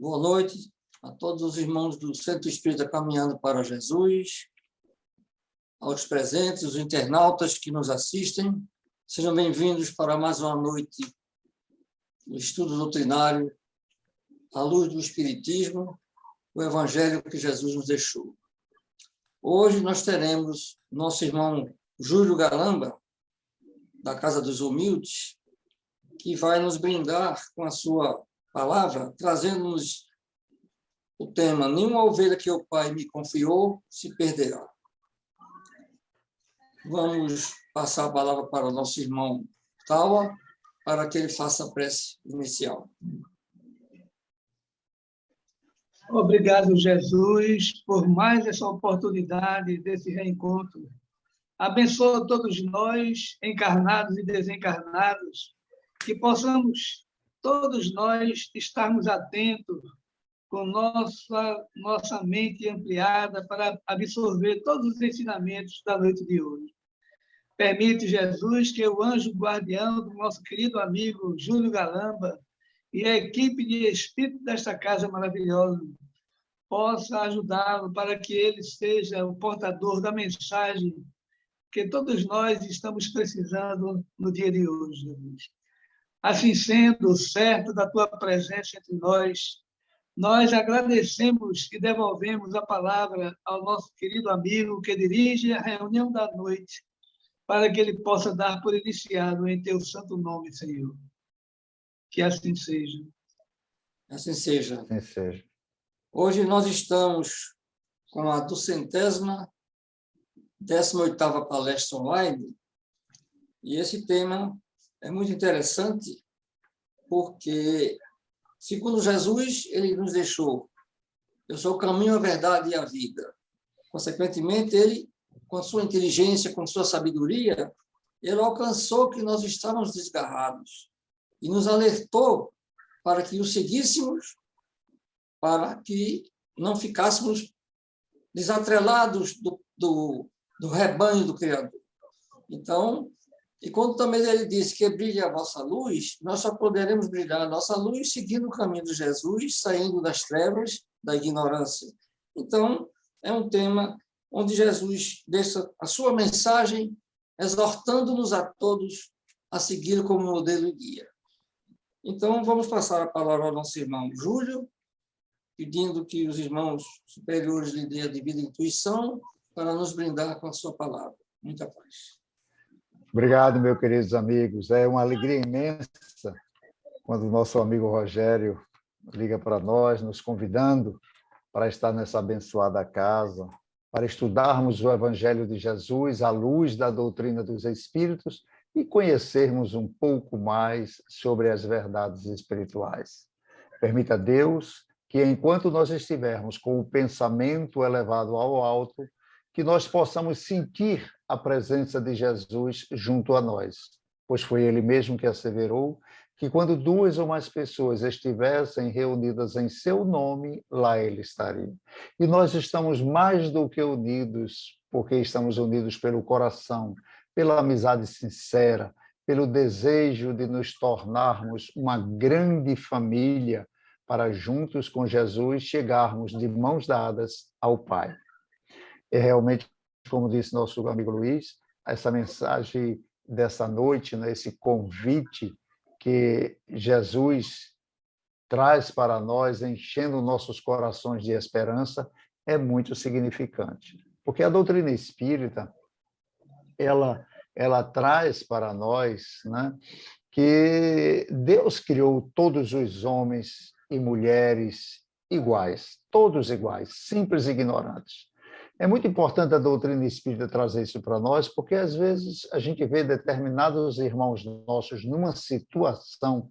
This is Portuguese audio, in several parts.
Boa noite a todos os irmãos do Centro Espírita Caminhando para Jesus, aos presentes, os internautas que nos assistem. Sejam bem-vindos para mais uma noite do estudo doutrinário à luz do Espiritismo, o Evangelho que Jesus nos deixou. Hoje nós teremos nosso irmão Júlio Galamba, da Casa dos Humildes, que vai nos brindar com a sua palavra, trazendo-nos o tema: nenhuma ovelha que o Pai me confiou se perderá. Vamos passar a palavra para o nosso irmão Tawa, para que ele faça a prece inicial. Obrigado, Jesus, por mais essa oportunidade desse reencontro. Abençoa todos nós, encarnados e desencarnados, que possamos, todos nós, estarmos atentos com nossa mente ampliada para absorver todos os ensinamentos da noite de hoje. Permite, Jesus, que o anjo guardião do nosso querido amigo Júlio Galamba e a equipe de espírito desta casa maravilhosa possa ajudá-lo para que ele seja o portador da mensagem que todos nós estamos precisando no dia de hoje, Jesus. Assim sendo, certo da tua presença entre nós agradecemos e devolvemos a palavra ao nosso querido amigo que dirige a reunião da noite, para que ele possa dar por iniciado em teu santo nome, Senhor. Que assim seja. Assim seja. Assim seja. Hoje nós estamos com a 218ª palestra online, e esse tema é muito interessante porque, segundo Jesus, ele nos deixou: eu sou o caminho, a verdade e a vida. Consequentemente, ele, com a sua inteligência, com sua sabedoria, ele alcançou que nós estávamos desgarrados e nos alertou para que o seguíssemos, para que não ficássemos desatrelados do rebanho do Criador. Então, e quando também ele disse que brilhe a vossa luz, nós só poderemos brilhar a nossa luz seguindo o caminho de Jesus, saindo das trevas, da ignorância. Então, é um tema onde Jesus deixa a sua mensagem, exortando-nos a todos a seguir como modelo e guia. Então, vamos passar a palavra ao nosso irmão Júlio, pedindo que os irmãos superiores lhe dêem a devida intuição para nos brindar com a sua palavra. Muita paz. Obrigado, meus queridos amigos. É uma alegria imensa quando o nosso amigo Rogério liga para nós, nos convidando para estar nessa abençoada casa, para estudarmos o Evangelho de Jesus à luz da doutrina dos Espíritos e conhecermos um pouco mais sobre as verdades espirituais. Permita a Deus que, enquanto nós estivermos com o pensamento elevado ao alto, que nós possamos sentir a presença de Jesus junto a nós, pois foi ele mesmo que asseverou que quando duas ou mais pessoas estivessem reunidas em seu nome, lá ele estaria. E nós estamos mais do que unidos, porque estamos unidos pelo coração, pela amizade sincera, pelo desejo de nos tornarmos uma grande família para juntos com Jesus chegarmos de mãos dadas ao Pai. É realmente, como disse nosso amigo Luiz, essa mensagem dessa noite, né, esse convite que Jesus traz para nós, enchendo nossos corações de esperança, é muito significante. Porque a doutrina espírita, ela traz para nós, né, que Deus criou todos os homens e mulheres iguais, todos iguais, simples e ignorantes. É muito importante a doutrina espírita trazer isso para nós, porque às vezes a gente vê determinados irmãos nossos numa situação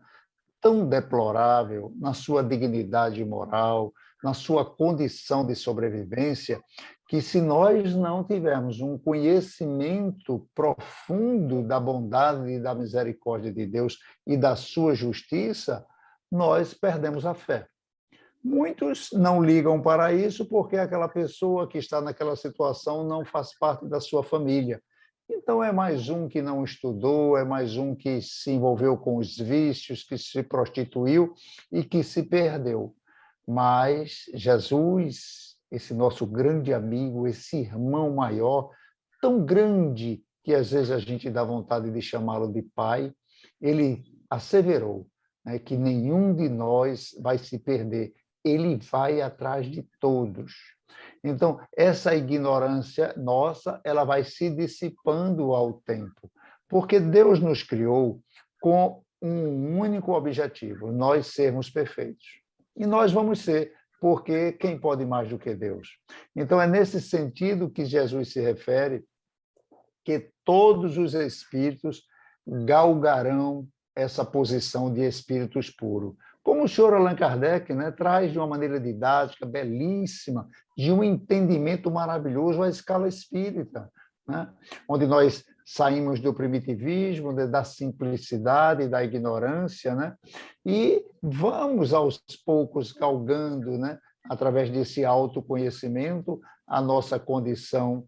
tão deplorável na sua dignidade moral, na sua condição de sobrevivência, que se nós não tivermos um conhecimento profundo da bondade e da misericórdia de Deus e da sua justiça, nós perdemos a fé. Muitos não ligam para isso porque aquela pessoa que está naquela situação não faz parte da sua família. Então, é mais um que não estudou, é mais um que se envolveu com os vícios, que se prostituiu e que se perdeu. Mas Jesus, esse nosso grande amigo, esse irmão maior, tão grande que às vezes a gente dá vontade de chamá-lo de pai, ele asseverou, né, que nenhum de nós vai se perder. Ele vai atrás de todos. Então, essa ignorância nossa, ela vai se dissipando ao tempo, porque Deus nos criou com um único objetivo, nós sermos perfeitos. E nós vamos ser, porque quem pode mais do que Deus? Então, é nesse sentido que Jesus se refere que todos os espíritos galgarão essa posição de espíritos puros. Como o senhor Allan Kardec, né, traz de uma maneira didática, belíssima, de um entendimento maravilhoso à escala espírita, né, onde nós saímos do primitivismo, da simplicidade, da ignorância, né, e vamos aos poucos galgando, né, através desse autoconhecimento, a nossa condição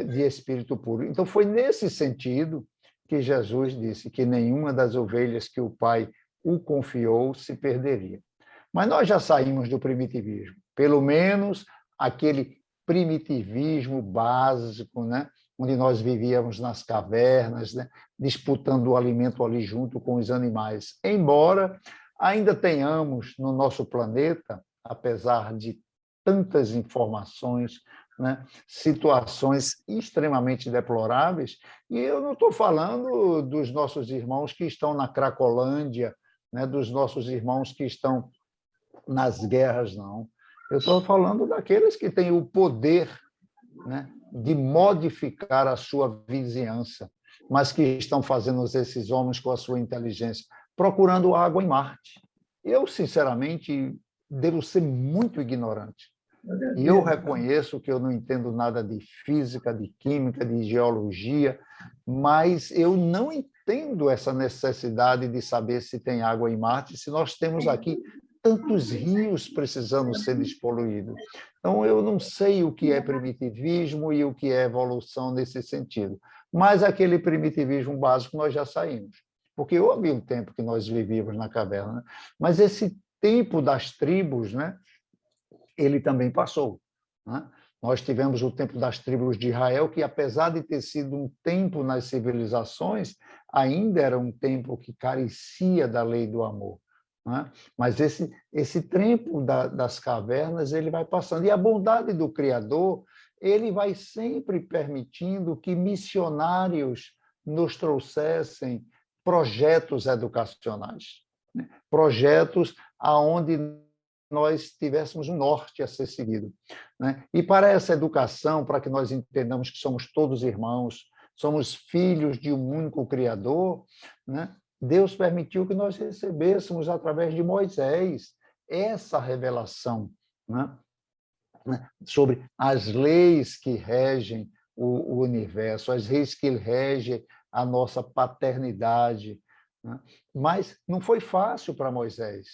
de espírito puro. Então, foi nesse sentido que Jesus disse que nenhuma das ovelhas que o Pai o confiou se perderia. Mas nós já saímos do primitivismo, pelo menos aquele primitivismo básico, né? Onde nós vivíamos nas cavernas, né? Disputando o alimento ali junto com os animais. Embora ainda tenhamos no nosso planeta, apesar de tantas informações, né, situações extremamente deploráveis, e eu não estou falando dos nossos irmãos que estão na Cracolândia, né, dos nossos irmãos que estão nas guerras, não. Eu estou falando daqueles que têm o poder, né, de modificar a sua vizinhança, mas que estão fazendo esses homens com a sua inteligência, procurando água em Marte. Eu, sinceramente, devo ser muito ignorante. E eu reconheço que eu não entendo nada de física, de química, de geologia, mas eu não entendo essa necessidade de saber se tem água em Marte, se nós temos aqui tantos rios precisando ser despoluídos. Então, eu não sei o que é primitivismo e o que é evolução nesse sentido. Mas aquele primitivismo básico nós já saímos. Porque houve um tempo que nós vivíamos na caverna, né? Mas esse tempo das tribos, né, ele também passou, né? Nós tivemos o tempo das tribos de Israel, que, apesar de ter sido um tempo nas civilizações, ainda era um tempo que carecia da lei do amor, né? Mas esse tempo das cavernas ele vai passando. E a bondade do Criador, ele vai sempre permitindo que missionários nos trouxessem projetos educacionais, né? Projetos aonde nós tivéssemos um norte a ser seguido, né? E para essa educação, para que nós entendamos que somos todos irmãos, somos filhos de um único Criador, né? Deus permitiu que nós recebêssemos, através de Moisés, essa revelação, né, sobre as leis que regem o universo, as leis que regem a nossa paternidade, né? Mas não foi fácil para Moisés,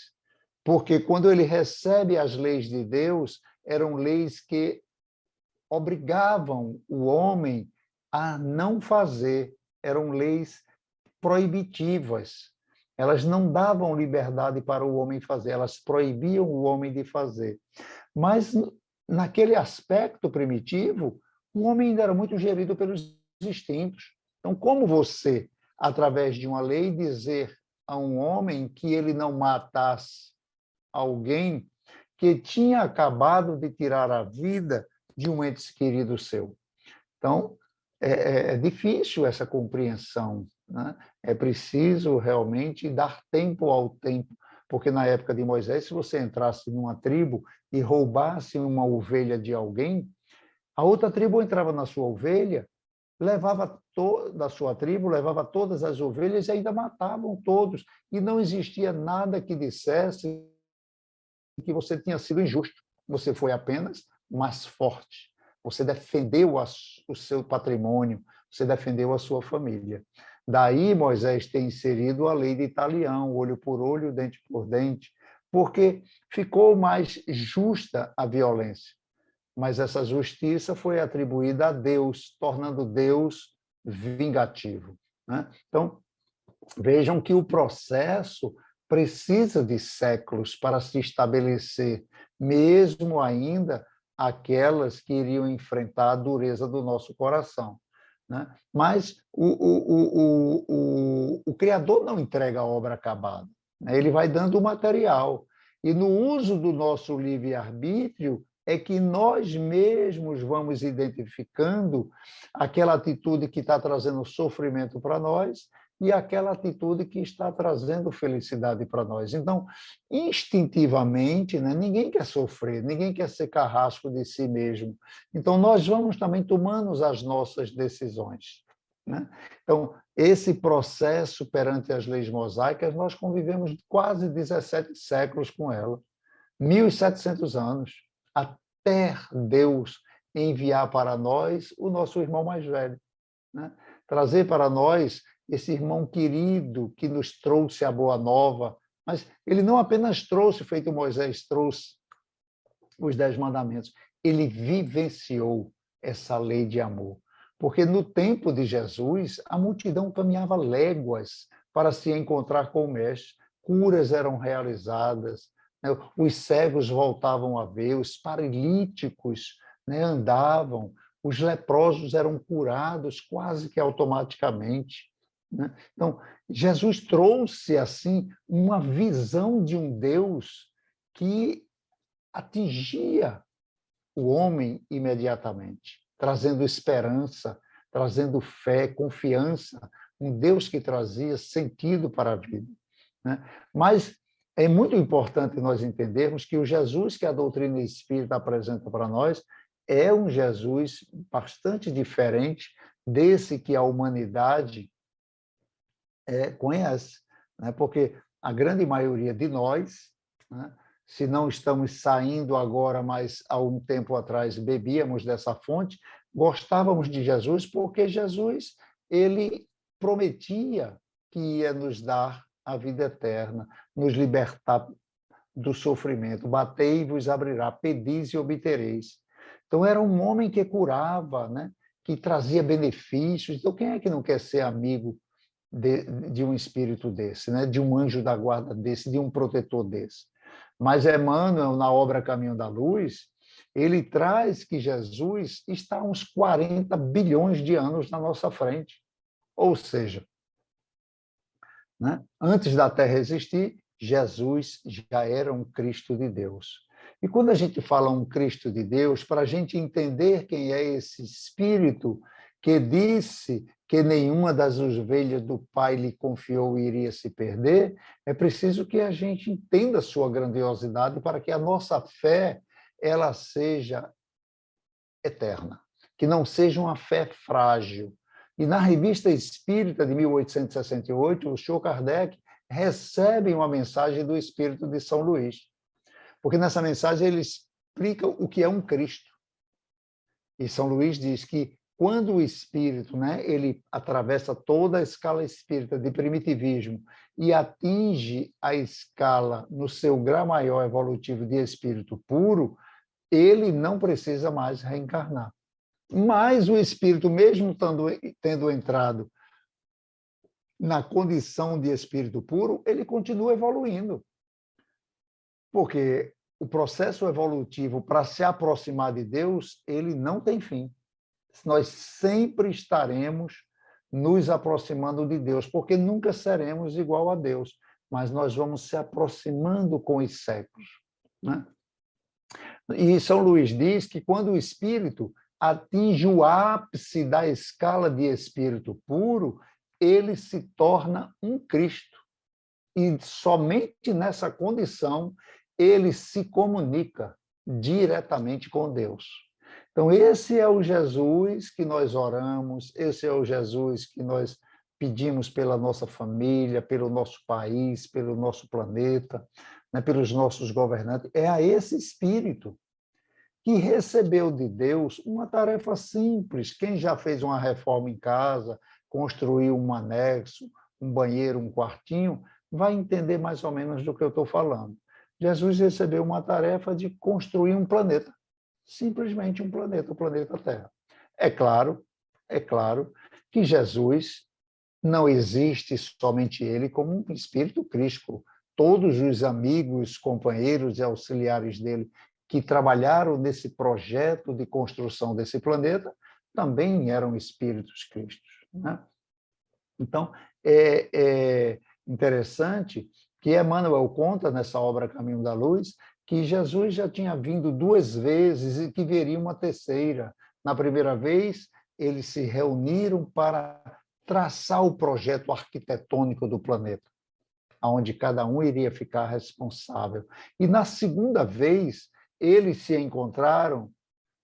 porque quando ele recebe as leis de Deus, eram leis que obrigavam o homem a não fazer, eram leis proibitivas. Elas não davam liberdade para o homem fazer, elas proibiam o homem de fazer. Mas, naquele aspecto primitivo, o homem ainda era muito gerido pelos instintos. Então, como você, através de uma lei, dizer a um homem que ele não matasse alguém que tinha acabado de tirar a vida de um ente querido seu? Então, é difícil essa compreensão, né? É preciso realmente dar tempo ao tempo, porque na época de Moisés, se você entrasse numa tribo e roubasse uma ovelha de alguém, a outra tribo entrava na sua ovelha, levava toda a sua tribo, levava todas as ovelhas e ainda matavam todos. E não existia nada que dissesse que você tinha sido injusto. Você foi apenas mais forte. Você defendeu o seu patrimônio, você defendeu a sua família. Daí Moisés tem inserido a lei de Italião, olho por olho, dente por dente, porque ficou mais justa a violência. Mas essa justiça foi atribuída a Deus, tornando Deus vingativo, né? Então, vejam que o processo precisa de séculos para se estabelecer, mesmo ainda aquelas que iriam enfrentar a dureza do nosso coração, né? Mas o Criador não entrega a obra acabada, né? Ele vai dando o material. E no uso do nosso livre-arbítrio é que nós mesmos vamos identificando aquela atitude que está trazendo sofrimento para nós e aquela atitude que está trazendo felicidade para nós. Então, instintivamente, né, ninguém quer sofrer, ninguém quer ser carrasco de si mesmo. Então, nós vamos também tomando as nossas decisões, né? Então, esse processo perante as leis mosaicas, nós convivemos quase 17 séculos com ela, 1.700 anos, até Deus enviar para nós o nosso irmão mais velho, né? Trazer para nós esse irmão querido que nos trouxe a boa nova, mas ele não apenas trouxe, feito Moisés trouxe, os 10 mandamentos, ele vivenciou essa lei de amor. Porque no tempo de Jesus, a multidão caminhava léguas para se encontrar com o Mestre, curas eram realizadas, né? Os cegos voltavam a ver, os paralíticos, né, andavam, os leprosos eram curados quase que automaticamente, né? Então, Jesus trouxe, assim, uma visão de um Deus que atingia o homem imediatamente, trazendo esperança, trazendo fé, confiança, um Deus que trazia sentido para a vida, né? Mas é muito importante nós entendermos que o Jesus que a doutrina espírita apresenta para nós é um Jesus bastante diferente desse que a humanidade conhece, né? Porque a grande maioria de nós, né, se não estamos saindo agora, mas há um tempo atrás bebíamos dessa fonte, gostávamos de Jesus porque Jesus ele prometia que ia nos dar a vida eterna, nos libertar do sofrimento. Batei e vos abrirá, pedis e obtereis. Então era um homem que curava, né, que trazia benefícios. Então quem é que não quer ser amigo de um espírito desse, né? De um anjo da guarda desse, de um protetor desse? Mas Emmanuel, na obra Caminho da Luz, ele traz que Jesus está a uns 40 bilhões de anos na nossa frente. Ou seja, né, antes da Terra existir, Jesus já era um Cristo de Deus. E quando a gente fala um Cristo de Deus, para a gente entender quem é esse Espírito que disse que nenhuma das ovelhas do Pai lhe confiou iria se perder, é preciso que a gente entenda a sua grandiosidade para que a nossa fé ela seja eterna, que não seja uma fé frágil. E na Revista Espírita de 1868, o senhor Kardec recebe uma mensagem do Espírito de São Luís, porque nessa mensagem ele explica o que é um Cristo. E São Luís diz que quando o espírito, né, ele atravessa toda a escala espírita de primitivismo e atinge a escala no seu grau maior evolutivo de espírito puro, ele não precisa mais reencarnar. Mas o espírito, mesmo tendo entrado na condição de espírito puro, ele continua evoluindo. Porque o processo evolutivo para se aproximar de Deus, ele não tem fim. Nós sempre estaremos nos aproximando de Deus, porque nunca seremos igual a Deus, mas nós vamos se aproximando com os séculos, né? E São Luís diz que quando o espírito atinge o ápice da escala de espírito puro, ele se torna um Cristo. E somente nessa condição ele se comunica diretamente com Deus. Então, esse é o Jesus que nós oramos, esse é o Jesus que nós pedimos pela nossa família, pelo nosso país, pelo nosso planeta, né, pelos nossos governantes. É a esse Espírito que recebeu de Deus uma tarefa simples. Quem já fez uma reforma em casa, construiu um anexo, um banheiro, um quartinho, vai entender mais ou menos do que eu estou falando. Jesus recebeu uma tarefa de construir um planeta. Simplesmente um planeta, o planeta Terra. É claro que Jesus não existe somente ele como um espírito crístico. todos os amigos, companheiros e auxiliares dele que trabalharam nesse projeto de construção desse planeta também eram espíritos cristos, né? Então, é interessante que Emmanuel conta nessa obra Caminho da Luz que Jesus já tinha vindo 2 vezes e que viria uma terceira. Na primeira vez, eles se reuniram para traçar o projeto arquitetônico do planeta, onde cada um iria ficar responsável. E na segunda vez, eles se encontraram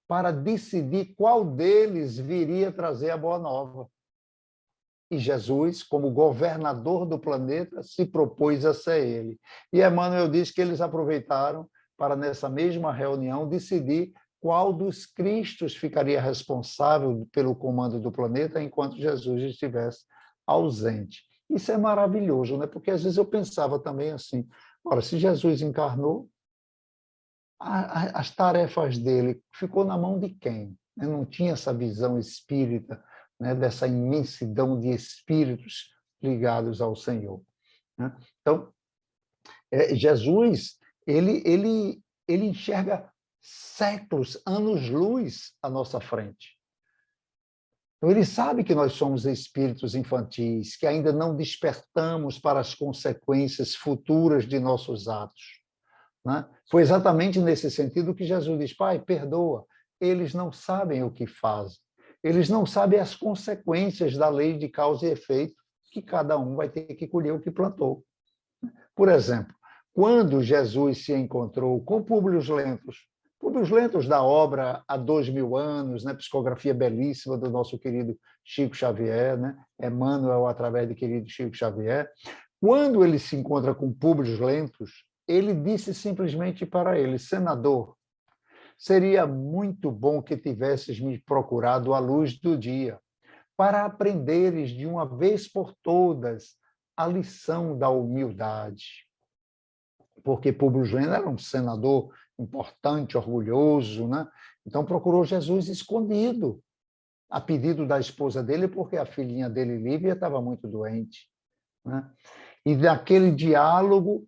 para decidir qual deles viria trazer a boa nova. E Jesus, como governador do planeta, se propôs a ser ele. E Emmanuel diz que eles aproveitaram para, nessa mesma reunião, decidir qual dos Cristos ficaria responsável pelo comando do planeta enquanto Jesus estivesse ausente. Isso é maravilhoso, né? Porque às vezes eu pensava também assim, ora, se Jesus encarnou, as tarefas dele ficou na mão de quem? Eu não tinha essa visão espírita, né, dessa imensidão de espíritos ligados ao Senhor, né? Então, Jesus, ele enxerga séculos, anos-luz à nossa frente. Então, ele sabe que nós somos espíritos infantis, que ainda não despertamos para as consequências futuras de nossos atos, né? Foi exatamente nesse sentido que Jesus diz, Pai, perdoa, eles não sabem o que fazem. Eles não sabem as consequências da lei de causa e efeito, que cada um vai ter que colher o que plantou. Por exemplo, quando Jesus se encontrou com Públio Lentulus da obra Há 2000 anos, né, psicografia belíssima do nosso querido Chico Xavier, né, Emmanuel através do querido Chico Xavier, quando ele se encontra com Públio Lentulus, ele disse simplesmente para ele, senador, seria muito bom que tivesses me procurado à luz do dia, para aprenderes de uma vez por todas a lição da humildade. Porque Públio Lentulus era um senador importante, orgulhoso, né? Então procurou Jesus escondido, a pedido da esposa dele, porque a filhinha dele, Lívia, estava muito doente, né? E naquele diálogo,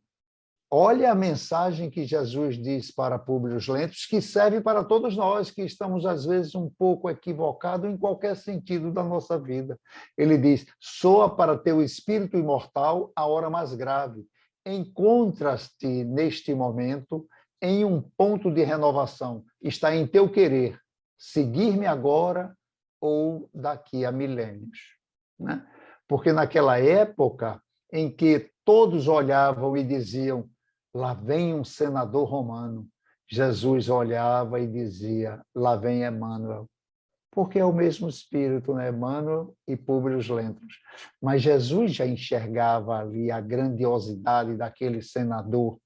olha a mensagem que Jesus diz para Públio Lentulus, que serve para todos nós que estamos, às vezes, um pouco equivocados em qualquer sentido da nossa vida. Ele diz, soa para teu espírito imortal a hora mais grave. Encontras-te, neste momento, em um ponto de renovação. Está em teu querer seguir-me agora ou daqui a milênios, né? Porque naquela época em que todos olhavam e diziam, lá vem um senador romano. Jesus olhava e dizia, lá vem Emmanuel. Porque é o mesmo espírito, né? Emmanuel e Públio Lentulus. Mas Jesus já enxergava ali a grandiosidade daquele senador,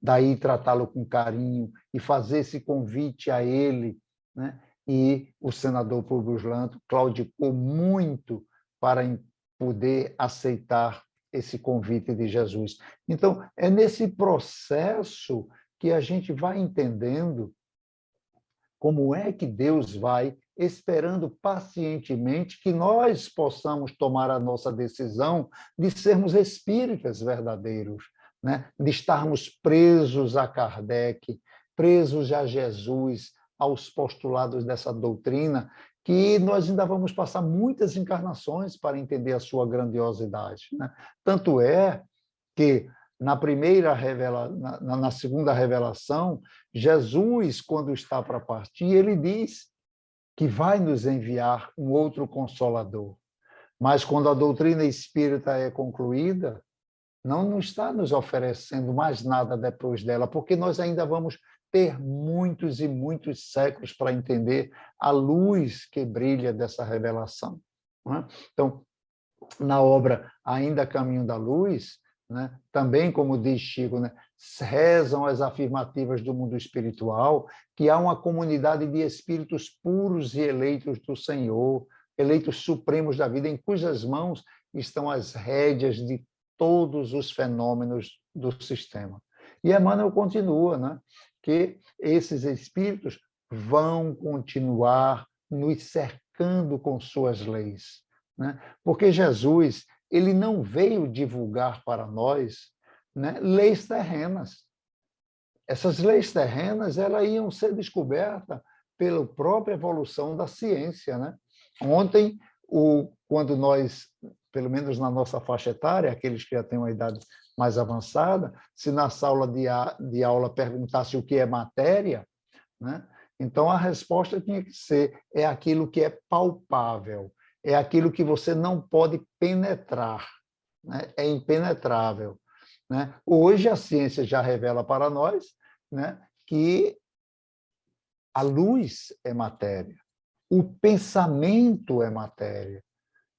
daí tratá-lo com carinho e fazer esse convite a ele, né? E o senador Públio Lentulus claudicou muito para poder aceitar esse convite de Jesus. Então, é nesse processo que a gente vai entendendo como é que Deus vai esperando pacientemente que nós possamos tomar a nossa decisão de sermos espíritas verdadeiros, né? De estarmos presos a Kardec, presos a Jesus, aos postulados dessa doutrina, que nós ainda vamos passar muitas encarnações para entender a sua grandiosidade, né? Tanto é que na segunda revelação, Jesus, quando está para partir, ele diz que vai nos enviar um outro Consolador. Mas quando a doutrina espírita é concluída, não está nos oferecendo mais nada depois dela, porque nós ainda vamos ter muitos e muitos séculos para entender a luz que brilha dessa revelação, não é? Então, na obra Ainda Caminho da Luz, né, também, como diz Chico, né, rezam as afirmativas do mundo espiritual que há uma comunidade de espíritos puros e eleitos do Senhor, eleitos supremos da vida, em cujas mãos estão as rédeas de todos os fenômenos do sistema. E Emmanuel continua, né, que esses espíritos vão continuar nos cercando com suas leis, né? Porque Jesus, ele não veio divulgar para nós né, leis terrenas. Essas leis terrenas elas iam ser descobertas pela própria evolução da ciência, né? Ontem, quando nós, pelo menos na nossa faixa etária, aqueles que já têm uma idade mais avançada, se na sala de aula perguntasse o que é matéria, né? Então a resposta tinha que ser: é aquilo que é palpável, é aquilo que você não pode penetrar, né? É impenetrável, né? Hoje a ciência já revela para nós, né, que a luz é matéria, o pensamento é matéria,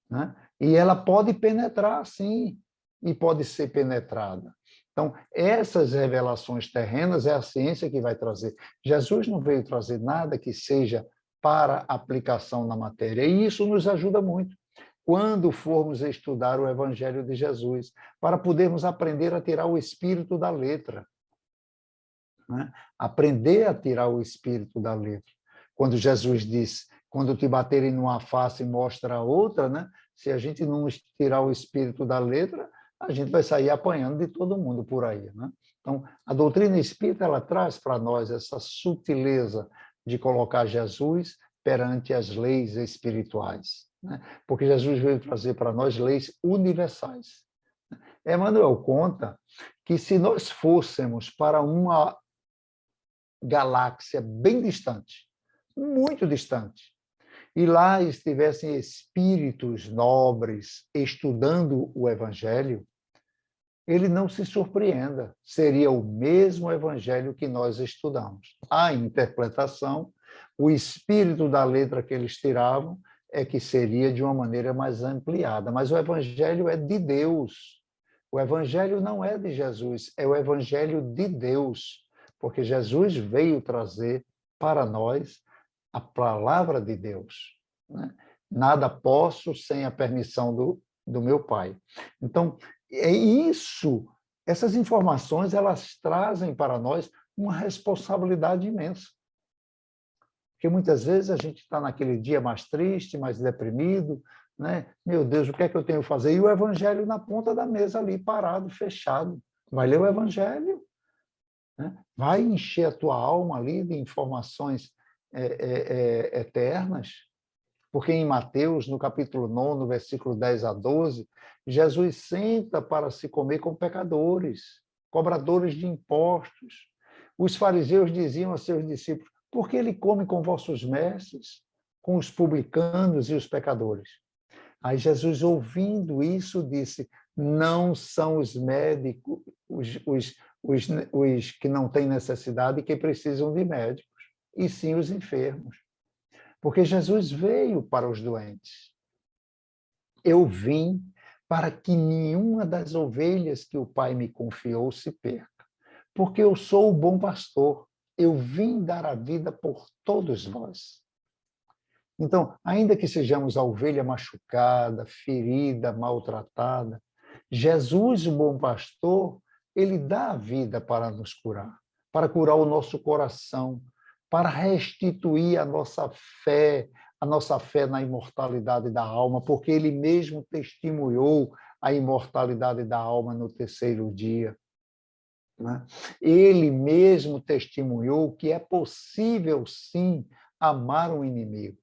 né? E ela pode penetrar, sim, e pode ser penetrada. Então, essas revelações terrenas é a ciência que vai trazer. Jesus não veio trazer nada que seja para aplicação na matéria, e isso nos ajuda muito quando formos estudar o Evangelho de Jesus, para podermos aprender a tirar o espírito da letra, né? Aprender a tirar o espírito da letra. Quando Jesus disse: quando te baterem numa face, mostra a outra, né? Se a gente não tirar o espírito da letra, a gente vai sair apanhando de todo mundo por aí, né? Então, a doutrina espírita ela traz para nós essa sutileza de colocar Jesus perante as leis espirituais, né? Porque Jesus veio trazer para nós leis universais. Emmanuel conta que se nós fôssemos para uma galáxia bem distante, muito distante, e lá estivessem espíritos nobres estudando o Evangelho, ele não se surpreenda, seria o mesmo Evangelho que nós estudamos. A interpretação, o espírito da letra que eles tiravam, é que seria de uma maneira mais ampliada, mas o Evangelho é de Deus. O Evangelho não é de Jesus, é o Evangelho de Deus, porque Jesus veio trazer para nós a palavra de Deus, né? Nada posso sem a permissão do meu Pai. Então, é isso, essas informações, elas trazem para nós uma responsabilidade imensa. Porque muitas vezes a gente está naquele dia mais triste, mais deprimido, né? Meu Deus, o que é que eu tenho que fazer? E o Evangelho na ponta da mesa ali, parado, fechado. Vai ler o Evangelho, né? Vai encher a tua alma ali de informações eternas, porque em Mateus, no capítulo 9, versículo 10 a 12, Jesus senta para se comer com pecadores, cobradores de impostos. Os fariseus diziam a seus discípulos: por que ele come com vossos mestres, com os publicanos e os pecadores? Aí Jesus, ouvindo isso, disse: não são os médicos, os que não têm necessidade e que precisam de médicos, e sim os enfermos. Porque Jesus veio para os doentes. Eu vim para que nenhuma das ovelhas que o Pai me confiou se perca. Porque eu sou o bom pastor. Eu vim dar a vida por todos vós. Então, ainda que sejamos a ovelha machucada, ferida, maltratada, Jesus, o bom pastor, ele dá a vida para nos curar, para curar o nosso coração, para restituir a nossa fé na imortalidade da alma, porque ele mesmo testemunhou a imortalidade da alma no terceiro dia, né? Ele mesmo testemunhou que é possível, sim, amar um inimigo.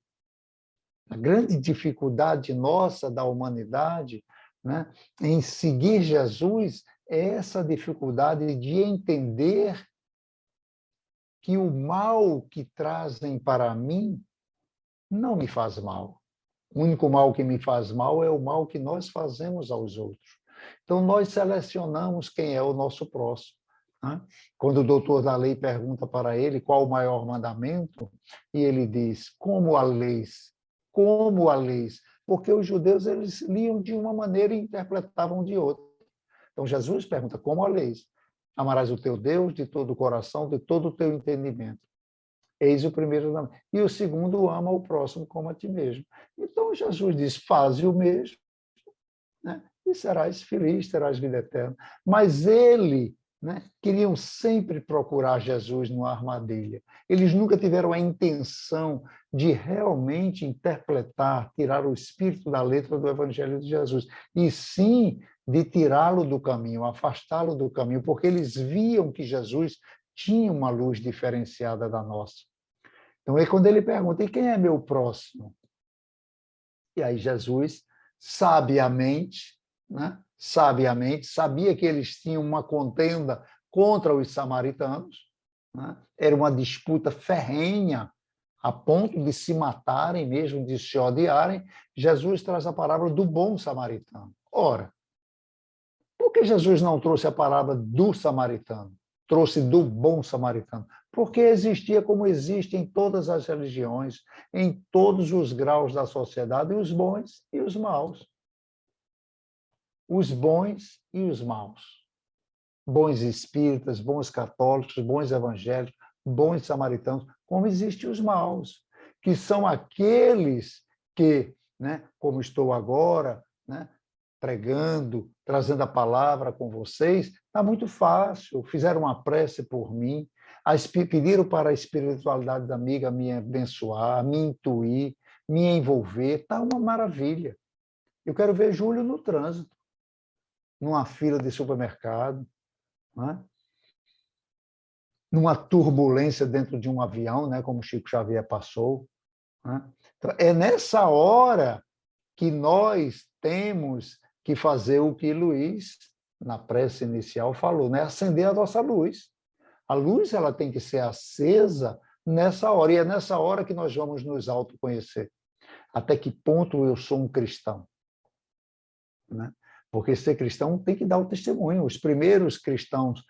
A grande dificuldade nossa, da humanidade, né, em seguir Jesus, é essa dificuldade de entender que o mal que trazem para mim não me faz mal. O único mal que me faz mal é o mal que nós fazemos aos outros. Então, nós selecionamos quem é o nosso próximo, né? Quando o doutor da lei pergunta para ele qual o maior mandamento, e ele diz: como a lei? Como a lei? Porque os judeus eles liam de uma maneira e interpretavam de outra. Então, Jesus pergunta: como a lei? Amarás o teu Deus de todo o coração, de todo o teu entendimento. Eis o primeiro mandamento. E o segundo: ama o próximo como a ti mesmo. Então, Jesus diz: faze o mesmo, né? E serás feliz, terás vida eterna. Mas ele, né, queriam sempre procurar Jesus numa armadilha. Eles nunca tiveram a intenção de realmente interpretar, tirar o espírito da letra do Evangelho de Jesus. E sim, de tirá-lo do caminho, afastá-lo do caminho, porque eles viam que Jesus tinha uma luz diferenciada da nossa. Então, aí quando ele pergunta, e quem é meu próximo? E aí Jesus, sabiamente, né? Sabiamente, sabia que eles tinham uma contenda contra os samaritanos, né? Era uma disputa ferrenha, a ponto de se matarem mesmo, de se odiarem. Jesus traz a palavra do bom samaritano. Ora, por que Jesus não trouxe a palavra do samaritano? Trouxe do bom samaritano? Porque existia como existe em todas as religiões, em todos os graus da sociedade, os bons e os maus. Os bons e os maus. Bons espíritas, bons católicos, bons evangélicos, bons samaritanos, como existem os maus, que são aqueles que, né, como estou agora, né, pregando, trazendo a palavra com vocês, está muito fácil. Fizeram uma prece por mim, pediram para a espiritualidade da amiga me abençoar, me intuir, me envolver. Está uma maravilha. Eu quero ver Júlio no trânsito, numa fila de supermercado, né? Numa turbulência dentro de um avião, né? Como Chico Xavier passou. Né? Então, é nessa hora que nós temos que fazer o que Luiz, na prece inicial, falou, né? Acender a nossa luz. A luz ela tem que ser acesa nessa hora, e é nessa hora que nós vamos nos autoconhecer. Até que ponto eu sou um cristão? Né? Porque ser cristão tem que dar o testemunho. Os primeiros cristãos,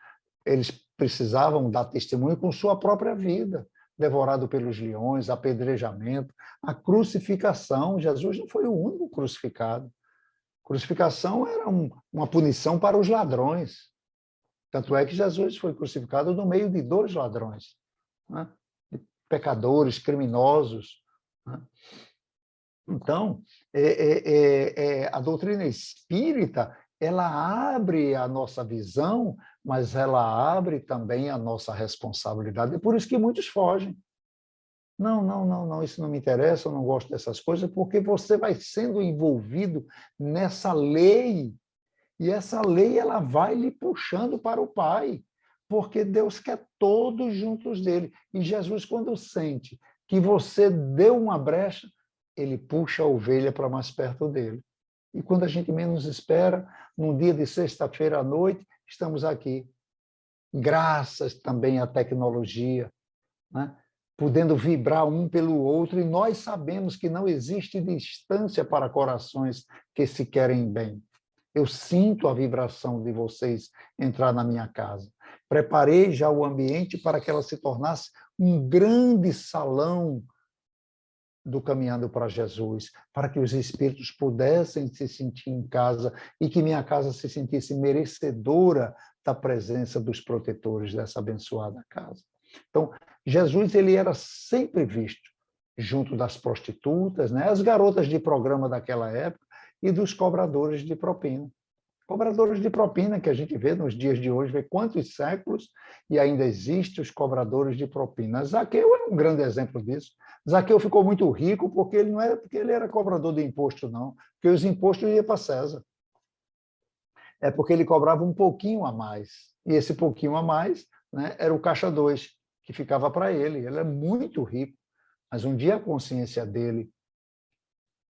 eles precisavam dar testemunho com sua própria vida, devorado pelos leões, apedrejamento, a crucificação. Jesus não foi o único crucificado. Crucificação era uma punição para os ladrões. Tanto é que Jesus foi crucificado no meio de 2 ladrões, né? De pecadores, criminosos. Né? Então, a doutrina espírita, ela abre a nossa visão, mas ela abre também a nossa responsabilidade. É por isso que muitos fogem. Não, isso não me interessa, eu não gosto dessas coisas, porque você vai sendo envolvido nessa lei, e essa lei ela vai lhe puxando para o Pai, porque Deus quer todos juntos dele. E Jesus, quando sente que você deu uma brecha, ele puxa a ovelha para mais perto dele. E quando a gente menos espera, num dia de sexta-feira à noite, estamos aqui. Graças também à tecnologia, né? Podendo vibrar um pelo outro, e nós sabemos que não existe distância para corações que se querem bem. Eu sinto a vibração de vocês entrar na minha casa. Preparei já o ambiente para que ela se tornasse um grande salão do Caminhando para Jesus, para que os espíritos pudessem se sentir em casa e que minha casa se sentisse merecedora da presença dos protetores dessa abençoada casa. Então, Jesus ele era sempre visto junto das prostitutas, né? As garotas de programa daquela época e dos cobradores de propina. Cobradores de propina que a gente vê nos dias de hoje, vê quantos séculos e ainda existem os cobradores de propina. Zaqueu é um grande exemplo disso. Zaqueu ficou muito rico porque ele não era porque ele era cobrador de imposto, não, porque os impostos iam para César. É porque ele cobrava um pouquinho a mais. E esse pouquinho a mais, né, era o caixa 2, que ficava para ele. Ele é muito rico, mas um dia a consciência dele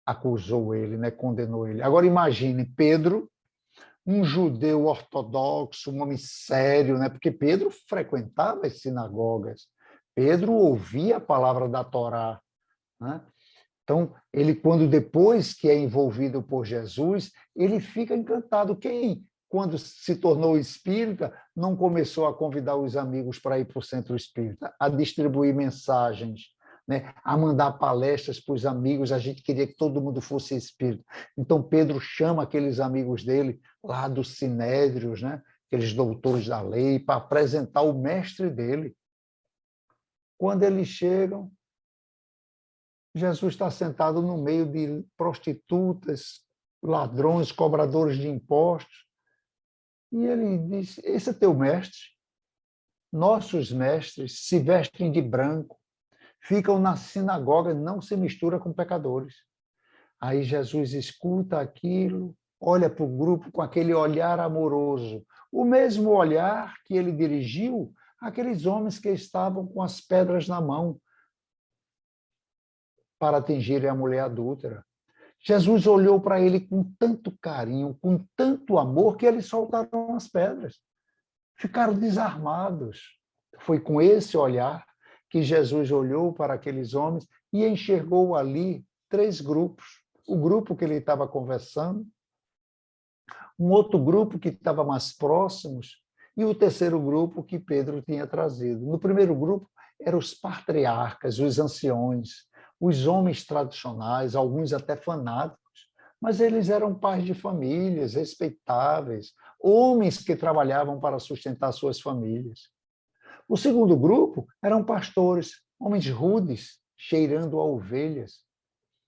acusou ele, né, condenou ele. Agora imagine Pedro, um judeu ortodoxo, um homem sério, né? Porque Pedro frequentava as sinagogas, Pedro ouvia a palavra da Torá, né? Então, ele, quando depois que é envolvido por Jesus, ele fica encantado. Quem, quando se tornou espírita, não começou a convidar os amigos para ir para o centro espírita, a distribuir mensagens, né? A mandar palestras para os amigos, a gente queria que todo mundo fosse espírita. Então, Pedro chama aqueles amigos dele, lá dos sinédrios, né? Aqueles doutores da lei, para apresentar o mestre dele. Quando eles chegam, Jesus está sentado no meio de prostitutas, ladrões, cobradores de impostos, e ele diz, esse é teu mestre? Nossos mestres se vestem de branco, ficam na sinagoga, não se mistura com pecadores. Aí Jesus escuta aquilo, olha para o grupo com aquele olhar amoroso, o mesmo olhar que ele dirigiu àqueles homens que estavam com as pedras na mão para atingirem a mulher adúltera. Jesus olhou para ele com tanto carinho, com tanto amor, que eles soltaram as pedras. Ficaram desarmados. Foi com esse olhar que Jesus olhou para aqueles homens e enxergou ali 3 grupos. O grupo que ele estava conversando, um outro grupo que estava mais próximos e o terceiro grupo que Pedro tinha trazido. No primeiro grupo eram os patriarcas, os anciões, os homens tradicionais, alguns até fanáticos, mas eles eram pais de famílias, respeitáveis, homens que trabalhavam para sustentar suas famílias. O segundo grupo eram pastores, homens rudes, cheirando a ovelhas,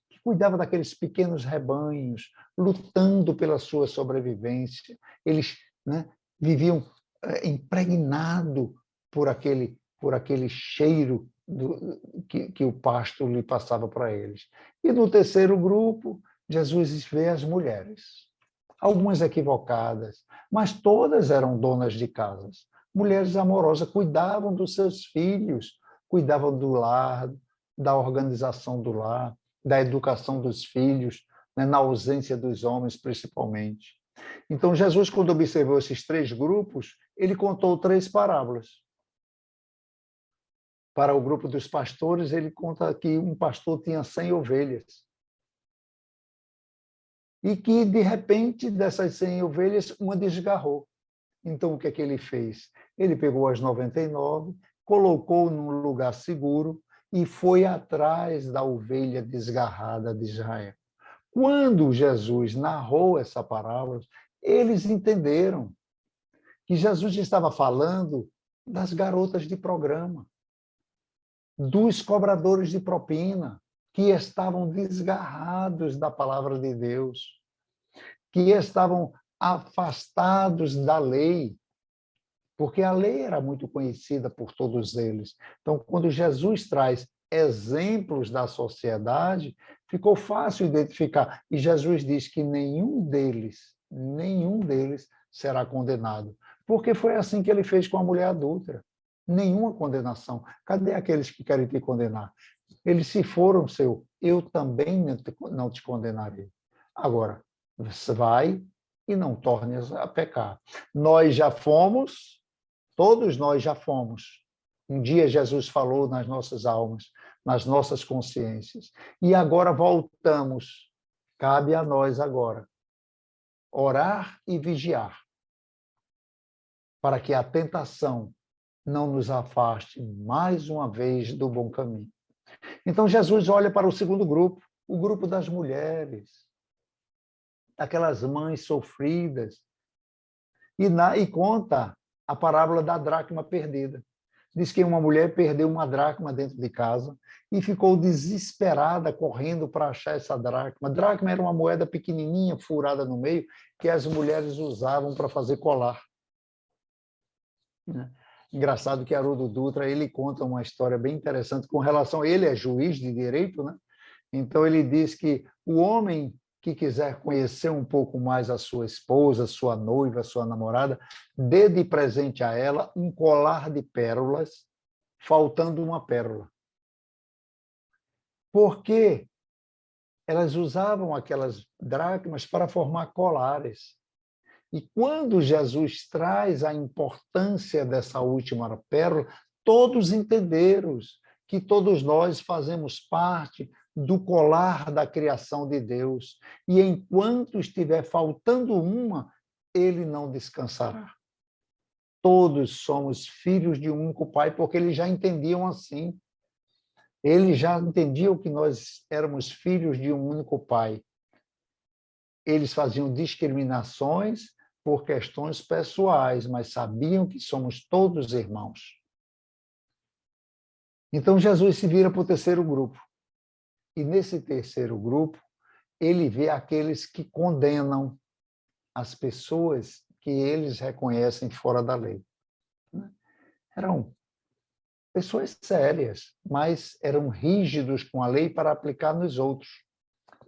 que cuidavam daqueles pequenos rebanhos, lutando pela sua sobrevivência. Eles, né, viviam impregnados por aquele cheiro que o pasto lhe passava para eles. E no terceiro grupo, Jesus vê as mulheres, algumas equivocadas, mas todas eram donas de casas, mulheres amorosas, cuidavam dos seus filhos, cuidavam do lar, da organização do lar, da educação dos filhos, né, na ausência dos homens, principalmente. Então, Jesus, quando observou esses 3 grupos, ele contou 3 parábolas. Para o grupo dos pastores, ele conta que um pastor tinha 100 ovelhas. E que, de repente, dessas 100 ovelhas, uma desgarrou. Então, o que é que ele fez? Ele pegou as 99, colocou num lugar seguro e foi atrás da ovelha desgarrada de Israel. Quando Jesus narrou essa parábola, eles entenderam que Jesus estava falando das garotas de programa, dos cobradores de propina, que estavam desgarrados da palavra de Deus, que estavam afastados da lei, porque a lei era muito conhecida por todos eles. Então, quando Jesus traz exemplos da sociedade, ficou fácil identificar. E Jesus diz que nenhum deles será condenado. Porque foi assim que ele fez com a mulher adúltera. Nenhuma condenação. Cadê aqueles que querem te condenar? Eles se foram seu, eu também não te condenarei. Agora, você vai e não tornes a pecar. Nós já fomos, todos nós já fomos. Um dia Jesus falou nas nossas almas, nas nossas consciências. E agora voltamos. Cabe a nós agora orar e vigiar, para que a tentação não nos afaste mais uma vez do bom caminho. Então Jesus olha para o segundo grupo, o grupo das mulheres, daquelas mães sofridas, e conta a parábola da dracma perdida. Diz que uma mulher perdeu uma dracma dentro de casa e ficou desesperada, correndo para achar essa dracma. Dracma era uma moeda pequenininha, furada no meio, que as mulheres usavam para fazer colar. Engraçado que Haroldo Dutra, ele conta uma história bem interessante com relação... Ele é juiz de direito, né? Então ele diz que o homem que quiser conhecer um pouco mais a sua esposa, sua noiva, sua namorada, dê de presente a ela um colar de pérolas, faltando uma pérola. Porque elas usavam aquelas dracmas para formar colares. E quando Jesus traz a importância dessa última pérola, todos entenderam que todos nós fazemos parte do colar da criação de Deus. E enquanto estiver faltando uma, ele não descansará. Todos somos filhos de um único Pai, porque eles já entendiam assim. Eles já entendiam que nós éramos filhos de um único Pai. Eles faziam discriminações por questões pessoais, mas sabiam que somos todos irmãos. Então Jesus se vira para o terceiro grupo. E nesse terceiro grupo, ele vê aqueles que condenam as pessoas que eles reconhecem fora da lei. Eram pessoas sérias, mas eram rígidos com a lei para aplicar nos outros.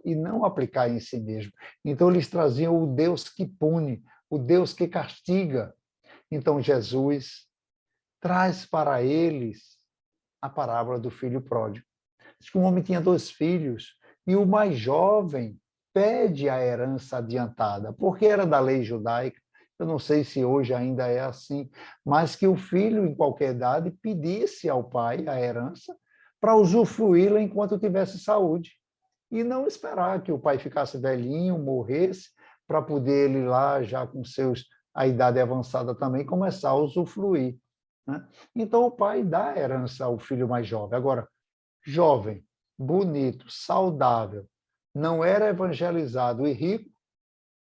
e não aplicar em si mesmo. Então, eles traziam o Deus que pune, o Deus que castiga. Então, Jesus traz para eles a parábola do filho pródigo. Diz que um homem tinha 2 filhos e o mais jovem pede a herança adiantada, porque era da lei judaica. Eu não sei se hoje ainda é assim, mas que o filho, em qualquer idade, pedisse ao pai a herança para usufruí-la enquanto tivesse saúde e não esperar que o pai ficasse velhinho, morresse, para poder ele lá, já com a idade avançada também, começar a usufruir, né? Então, o pai dá a herança ao filho mais jovem. Agora, jovem, bonito, saudável, não era evangelizado e rico,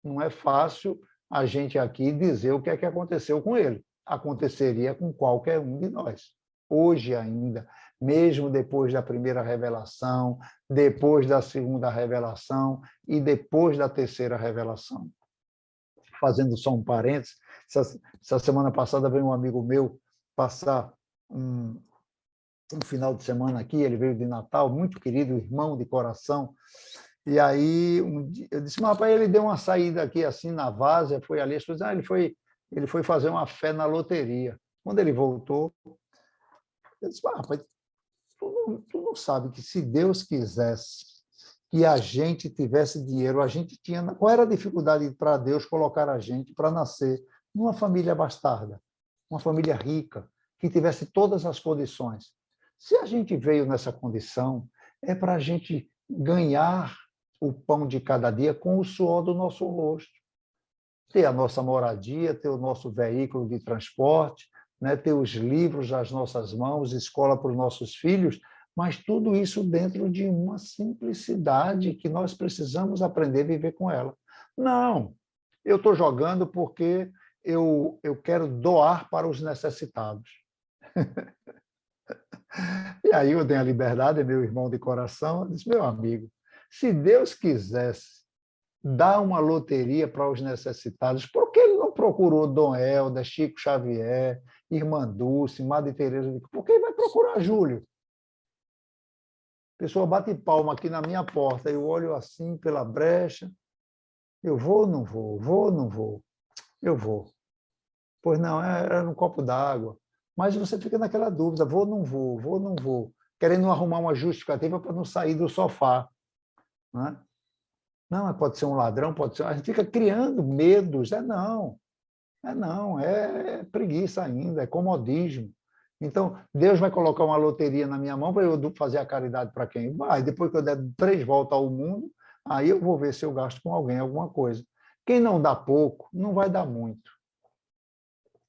não é fácil a gente aqui dizer o que é que aconteceu com ele. Aconteceria com qualquer um de nós. Hoje ainda, mesmo depois da primeira revelação, depois da segunda revelação e depois da terceira revelação. Fazendo só um parênteses, essa semana passada veio um amigo meu passar um final de semana aqui, ele veio de Natal, muito querido, irmão de coração, e aí eu disse, mas rapaz, ele deu uma saída aqui assim na várzea, foi ali, ele foi fazer uma fé na loteria. Quando ele voltou, eu disse, mas rapaz, tu não sabe que se Deus quisesse que a gente tivesse dinheiro, a gente tinha... Qual era a dificuldade para Deus colocar a gente para nascer numa família bastarda, uma família rica, que tivesse todas as condições? Se a gente veio nessa condição, é para a gente ganhar o pão de cada dia com o suor do nosso rosto. Ter a nossa moradia, ter o nosso veículo de transporte, né? Ter os livros nas nossas mãos, escola para os nossos filhos, mas tudo isso dentro de uma simplicidade que nós precisamos aprender a viver com ela. Não, eu estou jogando porque eu quero doar para os necessitados. E aí eu dei a liberdade, meu irmão de coração, eu disse, meu amigo, se Deus quisesse dar uma loteria para os necessitados, por que ele não procurou Dom Helder, Chico Xavier, Irmã Dulce, Madre Teresa? Por que ele vai procurar Júlio? A pessoa bate palma aqui na minha porta, eu olho assim pela brecha, eu vou ou não vou? Vou ou não vou? Eu vou. Pois não, era um copo d'água. Mas você fica naquela dúvida, vou ou não vou, vou ou não vou, querendo arrumar uma justificativa para não sair do sofá, né? Não, pode ser um ladrão, pode ser... A gente fica criando medos. É preguiça ainda, é comodismo. Então, Deus vai colocar uma loteria na minha mão para eu fazer a caridade para quem? Vai, depois que eu der 3 voltas ao mundo, aí eu vou ver se eu gasto com alguém alguma coisa. Quem não dá pouco, não vai dar muito.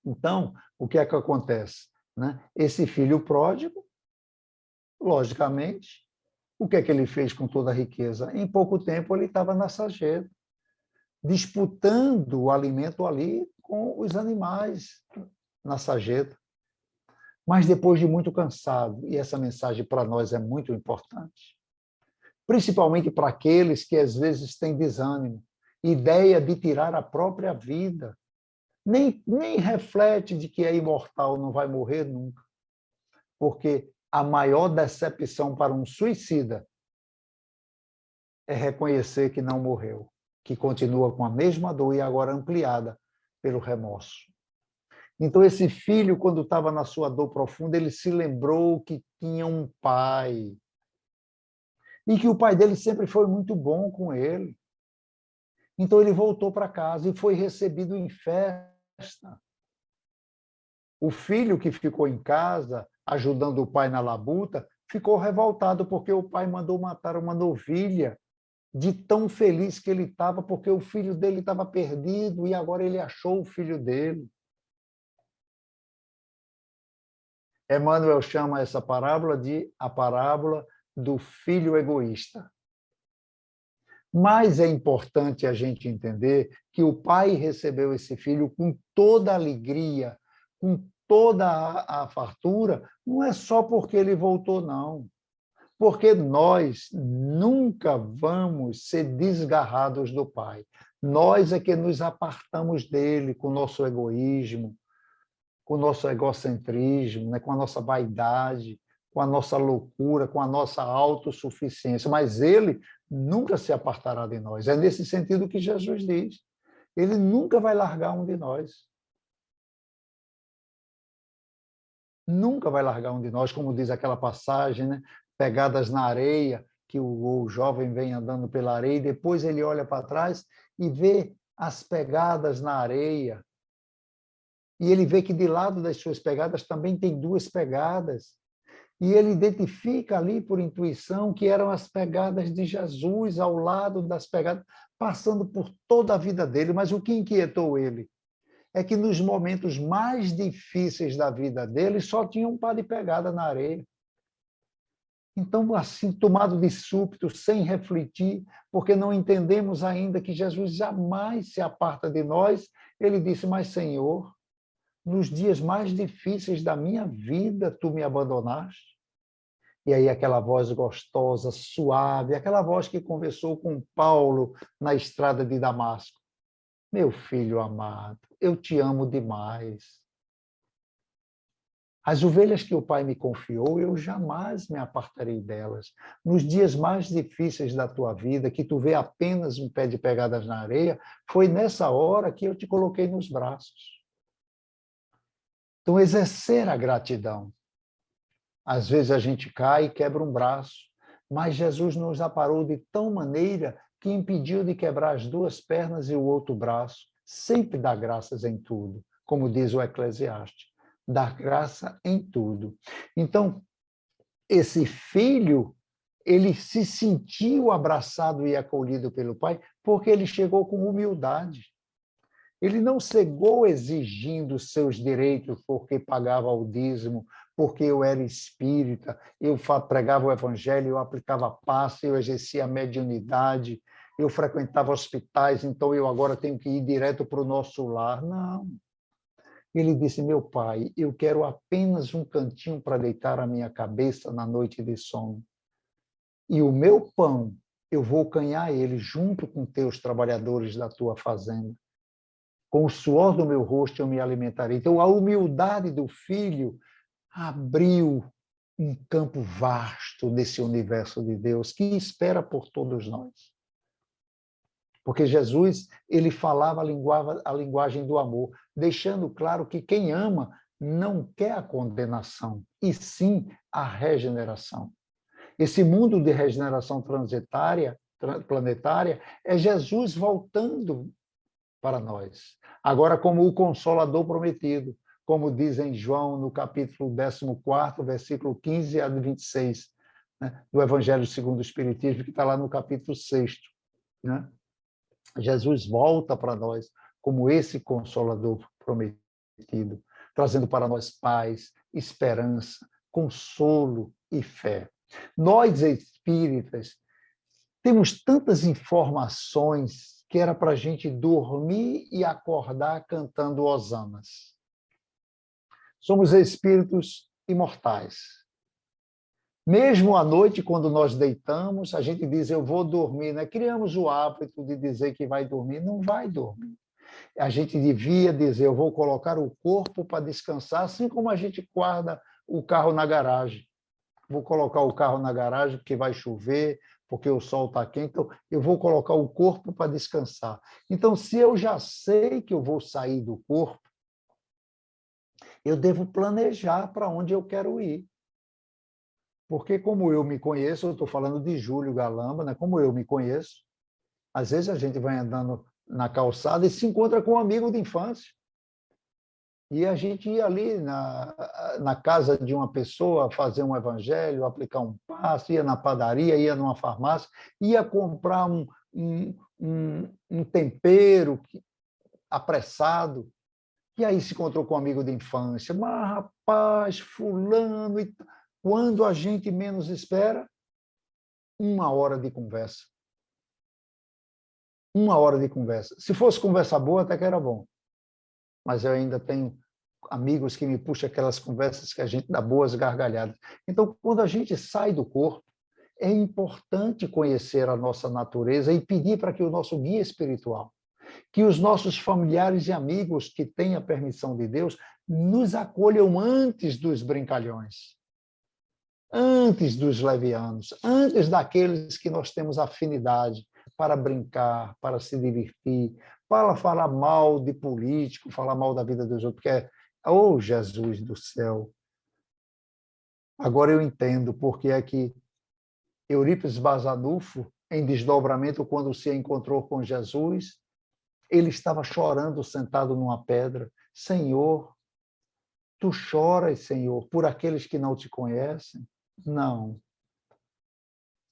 Então, o que é que acontece, né? Esse filho pródigo, logicamente, o que é que ele fez com toda a riqueza? Em pouco tempo ele estava na sarjeta, disputando o alimento ali com os animais na sarjeta. Mas depois de muito cansado, e essa mensagem para nós é muito importante, principalmente para aqueles que às vezes têm desânimo, ideia de tirar a própria vida, nem reflete de que é imortal, não vai morrer nunca. Porque a maior decepção para um suicida é reconhecer que não morreu, que continua com a mesma dor e agora ampliada pelo remorso. Então, esse filho, quando estava na sua dor profunda, ele se lembrou que tinha um pai e que o pai dele sempre foi muito bom com ele. Então, ele voltou para casa e foi recebido em festa. O filho que ficou em casa, ajudando o pai na labuta, ficou revoltado porque o pai mandou matar uma novilha, de tão feliz que ele estava, porque o filho dele estava perdido e agora ele achou o filho dele. Emmanuel chama essa parábola de a parábola do filho egoísta. Mas é importante a gente entender que o pai recebeu esse filho com toda a alegria, com toda a fartura, não é só porque ele voltou, não. Porque nós nunca vamos ser desgarrados do Pai. Nós é que nos apartamos dele com o nosso egoísmo, com o nosso egocentrismo, né? Com a nossa vaidade, com a nossa loucura, com a nossa autossuficiência, mas ele nunca se apartará de nós. É nesse sentido que Jesus diz. Ele nunca vai largar um de nós. Nunca vai largar um de nós, como diz aquela passagem, né? Pegadas na areia, que o jovem vem andando pela areia, e depois ele olha para trás e vê as pegadas na areia. E ele vê que de lado das suas pegadas também tem duas pegadas. E ele identifica ali, por intuição, que eram as pegadas de Jesus ao lado das pegadas, passando por toda a vida dele. Mas o que inquietou ele é que nos momentos mais difíceis da vida dele só tinha um par de pegada na areia. Então, assim, tomado de súbito, sem refletir, porque não entendemos ainda que Jesus jamais se aparta de nós, ele disse: mas, Senhor, nos dias mais difíceis da minha vida, tu me abandonaste. E aí aquela voz gostosa, suave, aquela voz que conversou com Paulo na estrada de Damasco: meu filho amado, eu te amo demais. As ovelhas que o Pai me confiou, eu jamais me apartarei delas. Nos dias mais difíceis da tua vida, que tu vê apenas um pé de pegadas na areia, foi nessa hora que eu te coloquei nos braços. Então, exercer a gratidão. Às vezes a gente cai e quebra um braço, mas Jesus nos aparou de tal maneira que impediu de quebrar as duas pernas e o outro braço. Sempre dá graças em tudo, como diz o Eclesiastes. Dar graça em tudo. Então, esse filho, ele se sentiu abraçado e acolhido pelo pai, porque ele chegou com humildade. Ele não chegou exigindo seus direitos porque pagava o dízimo, porque eu era espírita, eu pregava o evangelho, eu aplicava passe, eu exercia a mediunidade, eu frequentava hospitais, então eu agora tenho que ir direto para o nosso lar. Não. Ele disse: meu pai, eu quero apenas um cantinho para deitar a minha cabeça na noite de sono. E o meu pão, eu vou ganhar ele junto com teus trabalhadores da tua fazenda. Com o suor do meu rosto eu me alimentarei. Então, a humildade do filho abriu um campo vasto nesse universo de Deus que espera por todos nós. Porque Jesus, ele falava a linguagem do amor, deixando claro que quem ama não quer a condenação, e sim a regeneração. Esse mundo de regeneração planetária é Jesus voltando para nós. Agora, como o Consolador prometido, como diz em João, no capítulo 14, versículo 15 a 26, né, do Evangelho segundo o Espiritismo, que está lá no capítulo 6. Né? Jesus volta para nós como esse Consolador prometido, trazendo para nós paz, esperança, consolo e fé. Nós, espíritas, temos tantas informações que era para a gente dormir e acordar cantando hosanas. Somos espíritos imortais. Mesmo à noite, quando nós deitamos, a gente diz: eu vou dormir. Né? Criamos o hábito de dizer que vai dormir. Não vai dormir. A gente devia dizer: eu vou colocar o corpo para descansar, assim como a gente guarda o carro na garagem. Vou colocar o carro na garagem porque vai chover, porque o sol está quente, então eu vou colocar o corpo para descansar. Então, se eu já sei que eu vou sair do corpo, eu devo planejar para onde eu quero ir. Porque como eu me conheço, eu estou falando de Júlio Galamba, né? Como eu me conheço, às vezes a gente vai andando na calçada e se encontra com um amigo de infância. E a gente ia ali na casa de uma pessoa fazer um evangelho, aplicar um passe, ia na padaria, ia numa farmácia, ia comprar um tempero apressado. E aí se encontrou com um amigo de infância. Mas, rapaz, fulano... Quando a gente menos espera, 1 hora de conversa. 1 hora de conversa. Se fosse conversa boa, até que era bom. Mas eu ainda tenho amigos que me puxam aquelas conversas que a gente dá boas gargalhadas. Então, quando a gente sai do corpo, é importante conhecer a nossa natureza e pedir para que o nosso guia espiritual, que os nossos familiares e amigos que têm a permissão de Deus, nos acolham antes dos brincalhões. antes dos levianos, antes daqueles que nós temos afinidade para brincar, para se divertir, para falar mal de político, falar mal da vida dos outros, porque oh, Jesus do céu! Agora eu entendo porque é que Eurípides Barçanufo, em Desdobramento, quando se encontrou com Jesus, ele estava chorando sentado numa pedra. Senhor, tu choras, Senhor, por aqueles que não te conhecem? Não.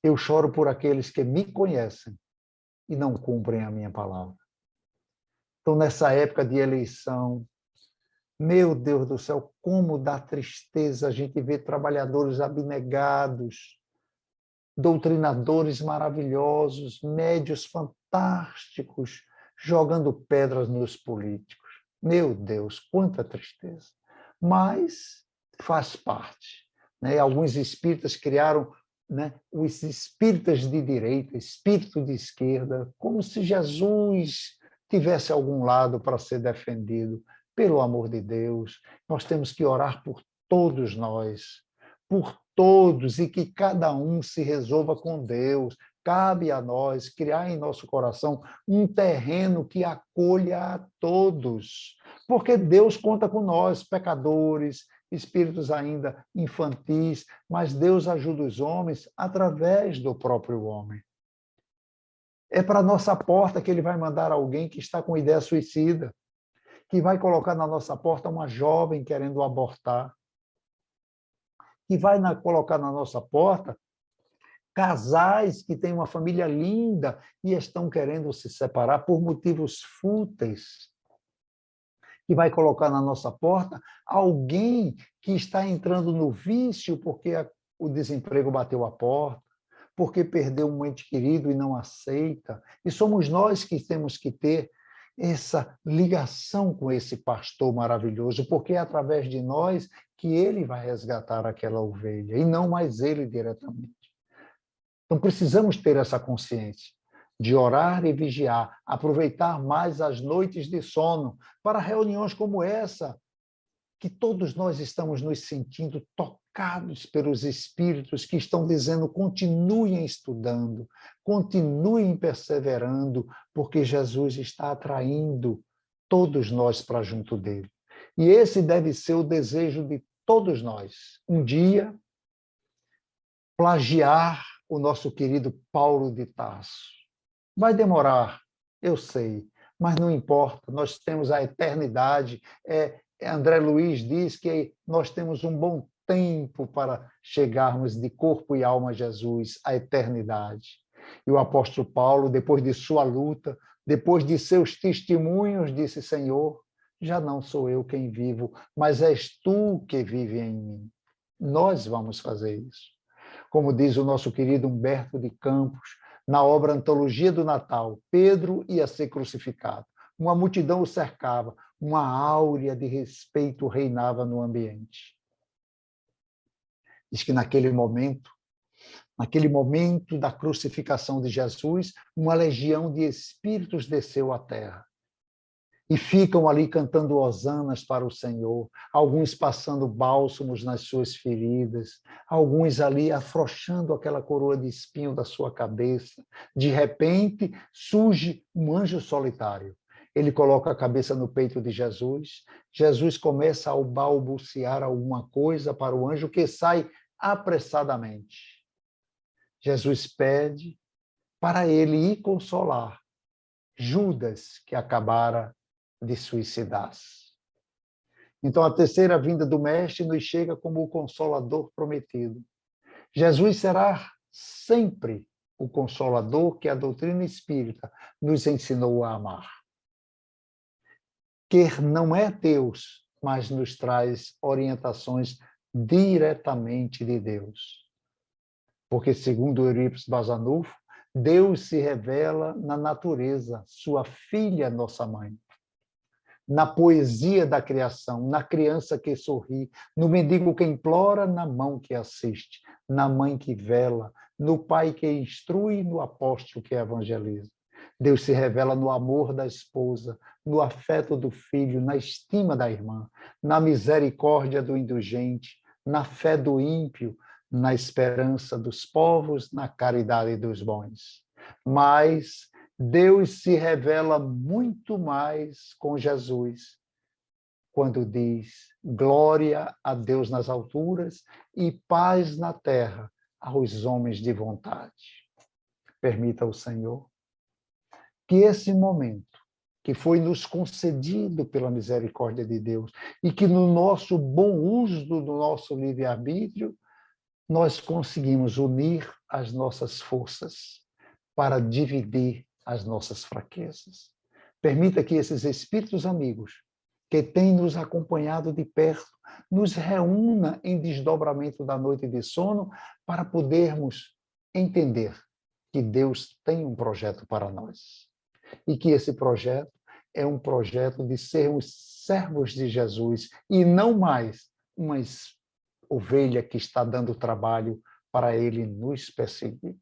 Eu choro por aqueles que me conhecem e não cumprem a minha palavra. Então, nessa época de eleição, meu Deus do céu, como dá tristeza a gente ver trabalhadores abnegados, doutrinadores maravilhosos, médios fantásticos, jogando pedras nos políticos. Meu Deus, quanta tristeza. Mas faz parte. Né? Alguns espíritas criaram, né, os espíritas de direita, espírito de esquerda, como se Jesus tivesse algum lado para ser defendido. Pelo amor de Deus, nós temos que orar por todos nós, por todos, e que cada um se resolva com Deus. Cabe a nós criar em nosso coração um terreno que acolha a todos, porque Deus conta com nós, pecadores, espíritos ainda infantis, mas Deus ajuda os homens através do próprio homem. É para a nossa porta que ele vai mandar alguém que está com ideia suicida, que vai colocar na nossa porta uma jovem querendo abortar, que vai colocar na nossa porta casais que têm uma família linda e estão querendo se separar por motivos fúteis, que vai colocar na nossa porta alguém que está entrando no vício porque o desemprego bateu a porta, porque perdeu um ente querido e não aceita. E somos nós que temos que ter essa ligação com esse pastor maravilhoso, porque é através de nós que ele vai resgatar aquela ovelha, e não mais ele diretamente. Então, precisamos ter essa consciência de orar e vigiar, aproveitar mais as noites de sono para reuniões como essa, que todos nós estamos nos sentindo tocados pelos espíritos que estão dizendo: continuem estudando, continuem perseverando, porque Jesus está atraindo todos nós para junto dele. E esse deve ser o desejo de todos nós. Um dia, plagiar o nosso querido Paulo de Tarso. Vai demorar, eu sei, mas não importa, nós temos a eternidade. André Luiz diz que nós temos um bom tempo para chegarmos de corpo e alma a Jesus, a eternidade. E o apóstolo Paulo, depois de sua luta, depois de seus testemunhos, disse: Senhor, já não sou eu quem vivo, mas és tu que vive em mim. Nós vamos fazer isso. Como diz o nosso querido Humberto de Campos, na obra Antologia do Natal, Pedro ia ser crucificado. Uma multidão o cercava, uma áurea de respeito reinava no ambiente. Diz que naquele momento da crucificação de Jesus, uma legião de espíritos desceu à terra. E ficam ali cantando hosanas para o Senhor, alguns passando bálsamos nas suas feridas, alguns ali afrouxando aquela coroa de espinho da sua cabeça. De repente, surge um anjo solitário. Ele coloca a cabeça no peito de Jesus. Jesus começa a balbuciar alguma coisa para o anjo, que sai apressadamente. Jesus pede para ele ir consolar Judas, que acabara de suicidar-se. Então, a terceira vinda do Mestre nos chega como o Consolador prometido. Jesus será sempre o Consolador que a doutrina espírita nos ensinou a amar. Que não é Deus, mas nos traz orientações diretamente de Deus. Porque, segundo Eurípides Barçanufo, Deus se revela na natureza, sua filha, nossa mãe. Na poesia da criação, na criança que sorri, no mendigo que implora, na mão que assiste, na mãe que vela, no pai que instrui, no apóstolo que evangeliza. Deus se revela no amor da esposa, no afeto do filho, na estima da irmã, na misericórdia do indulgente, na fé do ímpio, na esperança dos povos, na caridade dos bons. Mas Deus se revela muito mais com Jesus, quando diz: glória a Deus nas alturas e paz na terra aos homens de vontade. Permita ao Senhor que esse momento, que foi nos concedido pela misericórdia de Deus, e que no nosso bom uso do nosso livre-arbítrio, nós conseguimos unir as nossas forças para dividir as nossas fraquezas. Permita que esses espíritos amigos, que têm nos acompanhado de perto, nos reúna em desdobramento da noite de sono para podermos entender que Deus tem um projeto para nós. E que esse projeto é um projeto de sermos servos de Jesus e não mais uma ovelha que está dando trabalho para ele nos perseguir.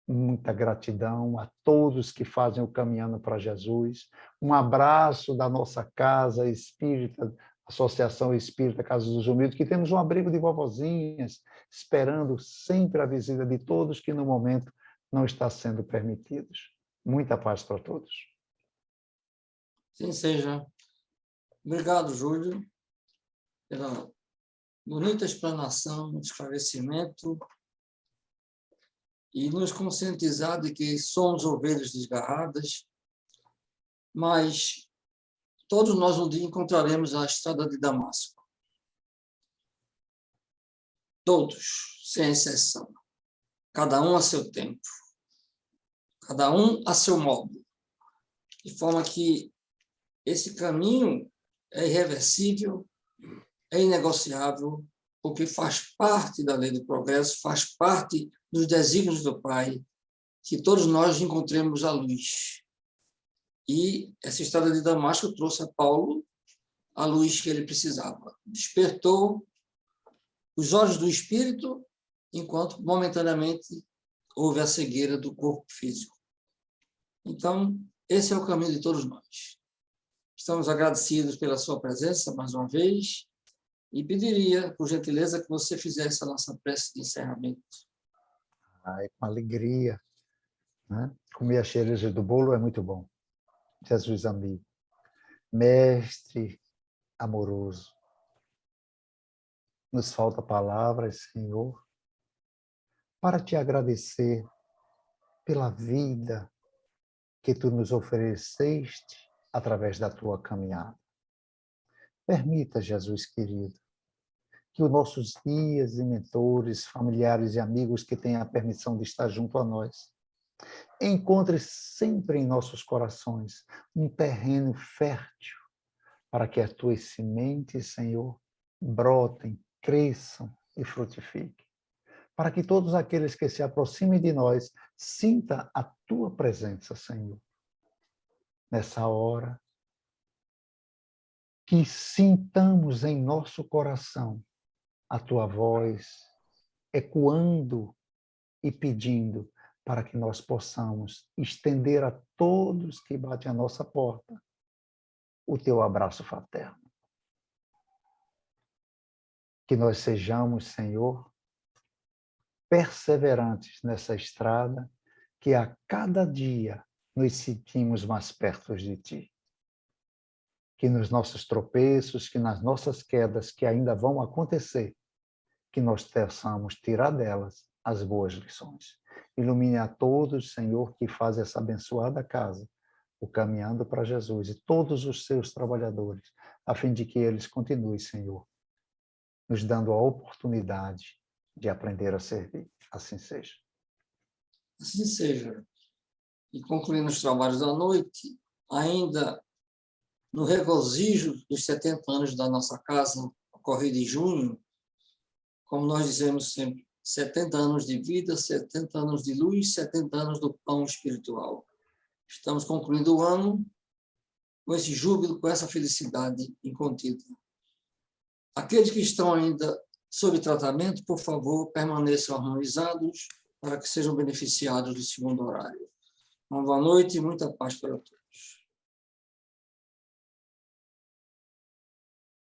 Muita gratidão a todos que fazem o Caminhando para Jesus. Um abraço da nossa Casa Espírita, Associação Espírita Casa dos Humildes, que temos um abrigo de vovozinhas, esperando sempre a visita de todos que no momento não está sendo permitidos. Muita paz para todos. Sim, seja. Obrigado, Júlio, pela bonita explanação, esclarecimento e nos conscientizar de que somos ovelhas desgarradas, mas todos nós um dia encontraremos a estrada de Damasco. Todos, sem exceção. Cada um a seu tempo. Cada um a seu modo. De forma que esse caminho é irreversível, é inegociável, porque faz parte da lei do progresso, faz parte dos desígnios do Pai, que todos nós encontremos a luz. E essa estrada de Damasco trouxe a Paulo a luz que ele precisava. Despertou os olhos do espírito, enquanto momentaneamente houve a cegueira do corpo físico. Então, esse é o caminho de todos nós. Estamos agradecidos pela sua presença mais uma vez e pediria, por gentileza, que você fizesse a nossa prece de encerramento. Ai, com alegria. Né? Comer a cereja do bolo é muito bom. Jesus amigo, mestre amoroso, nos falta palavras, Senhor, para te agradecer pela vida que tu nos ofereceste através da tua caminhada. Permita, Jesus querido, que os nossos guias e mentores, familiares e amigos que têm a permissão de estar junto a nós, encontre sempre em nossos corações um terreno fértil para que as tuas sementes, Senhor, brotem, cresçam e frutifiquem. Para que todos aqueles que se aproximem de nós sintam a tua presença, Senhor. Nessa hora, que sintamos em nosso coração a tua voz ecoando e pedindo para que nós possamos estender a todos que batem a nossa porta o teu abraço fraterno. Que nós sejamos, Senhor, perseverantes nessa estrada, que a cada dia nos sentimos mais perto de ti. Que nos nossos tropeços, que nas nossas quedas que ainda vão acontecer, que nós possamos tirar delas as boas lições. Ilumine a todos, Senhor, que faz essa abençoada casa, o Caminhando para Jesus, e todos os seus trabalhadores, a fim de que eles continuem, Senhor, nos dando a oportunidade de aprender a servir. Assim seja. Assim seja. E concluindo os trabalhos da noite, ainda no regozijo dos 70 anos da nossa casa, ocorrido em junho, como nós dizemos sempre, 70 anos de vida, 70 anos de luz, 70 anos do pão espiritual. Estamos concluindo o ano com esse júbilo, com essa felicidade incontida. Aqueles que estão ainda sob tratamento, por favor, permaneçam harmonizados para que sejam beneficiados do segundo horário. Uma boa noite e muita paz para todos.